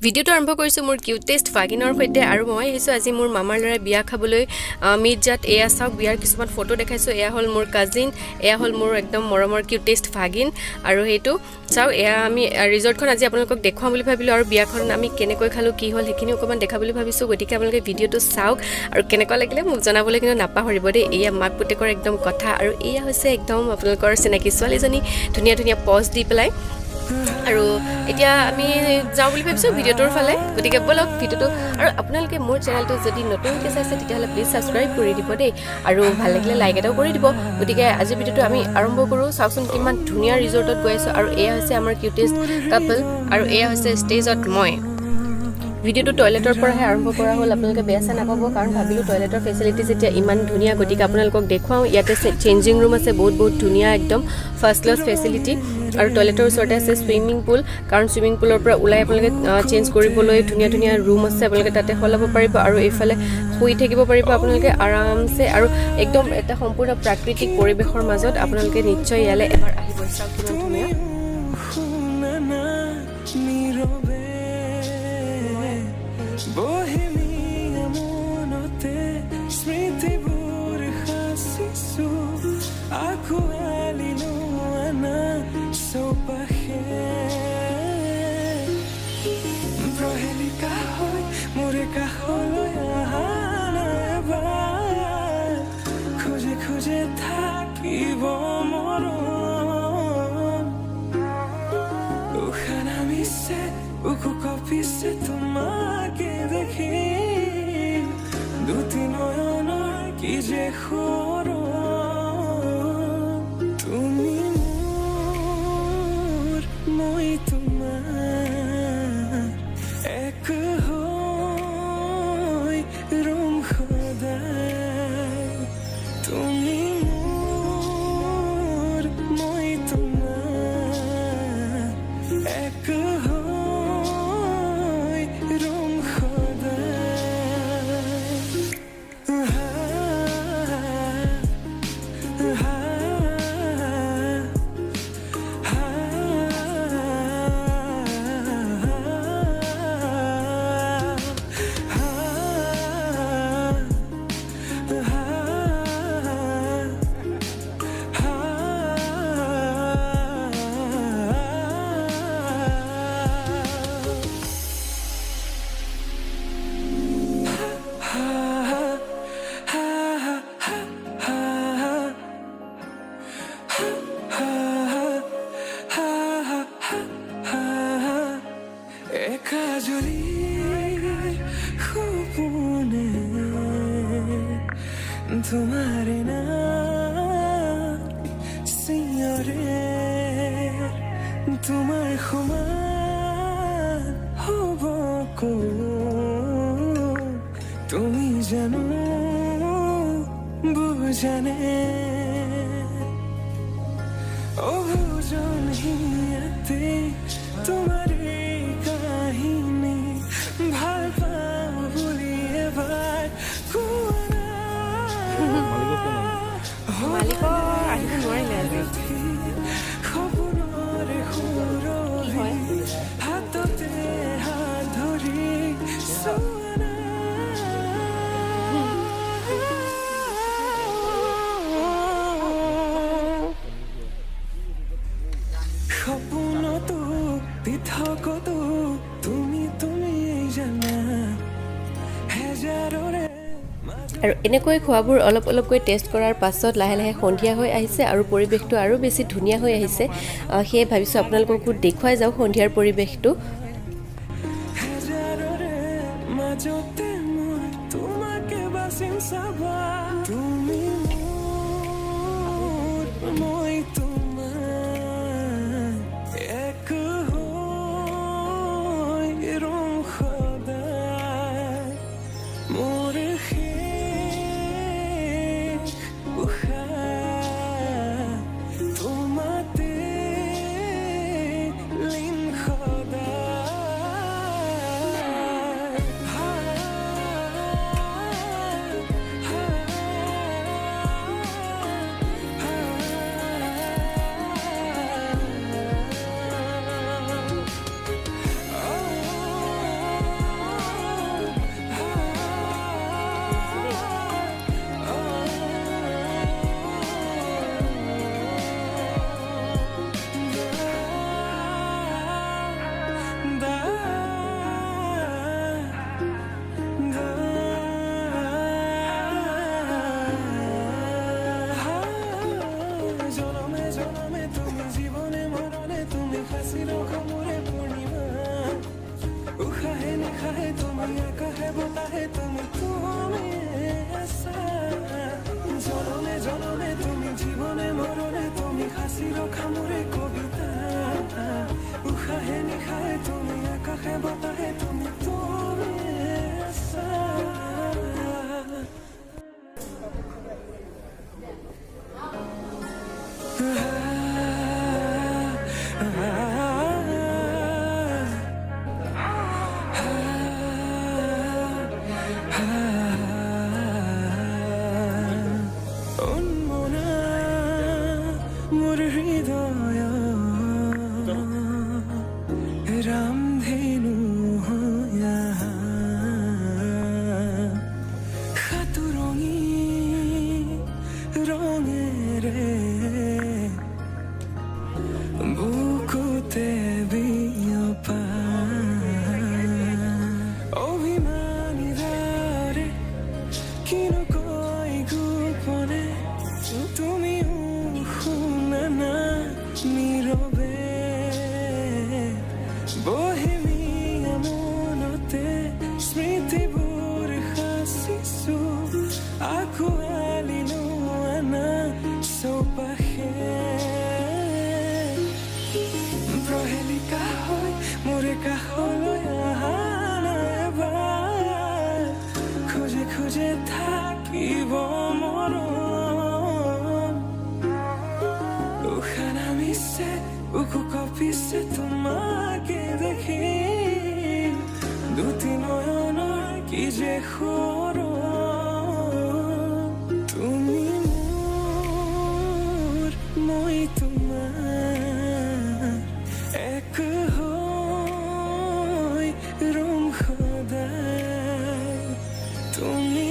ভিডিওটো আৰম্ভ কৰিছো মোৰ কিউটেষ্ট ভাগিনৰ সৈতে আৰু মই আহিছো আজি মোৰ মামাৰ ল'ৰা বিয়া খাবলৈ মিৰ্জাত এয়া চাওক বিয়াৰ কিছুমান ফটো দেখাইছো এয়া হল মোৰ কাজিন এয়া হল মোৰ একদম মৰমৰ কিউটেষ্ট ভাগিন আৰু হেতু চাও এয়া আমি ৰিজৰ্টখন আজি আপোনালোকক দেখুৱাম বুলি ভাবিলো আৰু বিয়াখন আমি কেনেকৈ খালো কি হল হেখিনি অকমান দেখা বুলি ভাবিছো গতিকে আপোনালোকে ভিডিওটো চাওক আৰু কেনেকুৱা লাগিলে মোক জনাবলৈ কিন্তু নাপাহৰিব দেই এয়া মাক পুতেকৰ একদম কথা আৰু এয়া হৈছে একদম আপোনালোকৰ চিনাকি ছোৱালীজনী ধুনীয়া ধুনীয়া পজ দি পেলাই আৰু এতিয়া আমি যাও বুলি ভাবিছো ভিডিওটোৰ ফালে গতিকে বলক ভিডিওটো আৰু আপোনালোকে মোৰ চেনেলটো যদি নতুনকৈ চাইছে তেতিয়াহলে প্লিজ সাবস্ক্ৰাইব কৰি দিব দেই আৰু ভাল লাগিলে লাইক এটাও কৰি দিব গতিকে আজি ভিডিওটো আমি আৰম্ভ কৰো চাওকচোন কিমান ধুনীয়া ৰিজৰ্টত গৈ আছো আৰু এয়া হৈছে আমাৰ কিউটেষ্ট কাপল আৰু এয়া হৈছে ষ্টেজত মই ভিডিওটো টয়লেটৰ পৰাহে আৰম্ভ কৰা হ'ল আপোনালোকে বেয়াছে নাপাব কাৰণ ভাবিলো টয়লেটৰ ফেচিলিটি যেতিয়া ইমান ধুনীয়া গতিকে আপোনালোকক দেখুৱাও ইয়াতে চেঞ্জিং ৰুম আছে বহুত ধুনীয়া একদম ফাৰ্ষ্ট ক্লাছ ফেচিলিটি আৰু টয়লেটৰ ওচৰতে আছে সুইমিং পুল কাৰণ সুইমিং পুলৰ পৰা ওলাই আপোনালোকে চেঞ্জ কৰিবলৈ ধুনীয়া ধুনীয়া ৰুম আছে আপোনালোকে তাতে খলাব পাৰিব আৰু এইফালে শুই থাকিব পাৰিব আপোনালোকে আৰামছে আৰু একদম এটা সম্পূৰ্ণ প্ৰাকৃতিক পৰিৱেশৰ মাজত আপোনালোকে নিশ্চয় ইয়ালে এবাৰ আহিব চাওক কিমান ধুনীয়া Bohemia monote smriti bur khasisu aku alinu ana sopahe prohelika hoy mure ka holo ahana ba khoje khoje thakibo moro ukhana mise uku kopise তোমাকে দেখি দুটি নয়নৰ কি যে খৰ তুমি মোৰ মই তোমাৰ এক হৈ ৰম সদায় তুমি মোৰ মই তোমাৰ এক तुम्हारे नाम सियोरे तुम्हार खुमार हबको তুমি জানো বুজানে অবুজনহিয়াতে তোমার কাহিনী ভাল পাওঁ বুলি এবাৰ মালিক আহিব নোৱাৰিলে আজি খবৰে সুৰভি হাততে হাত ধৰি সোনা সপোনতো পৃথকতো তুমি তুমি জানা হেজাৰৰে আৰু এনেকৈ খোৱাবোৰ অলপ অলপকৈ টেষ্ট কৰাৰ পাছত লাহে লাহে সন্ধিয়া হৈ আহিছে আৰু পৰিৱেশটো আৰু বেছি ধুনীয়া হৈ আহিছে সেয়ে ভাবিছোঁ আপোনালোককো দেখুৱাই যাওঁ সন্ধিয়াৰ পৰিৱেশটো মাজতে মই তোমাকে বাচিম চাবা তুমি মোৰ মই তোমাৰ এক হৈ ৰম সদায় মোৰ তোমাতে লিন সদায় বুকু কপিছে তোমাকে দেখি দুটি নয়নৰ কি যে তুমি মোৰ মই তোমাৰ এক হৈ ৰম সদায় তুমি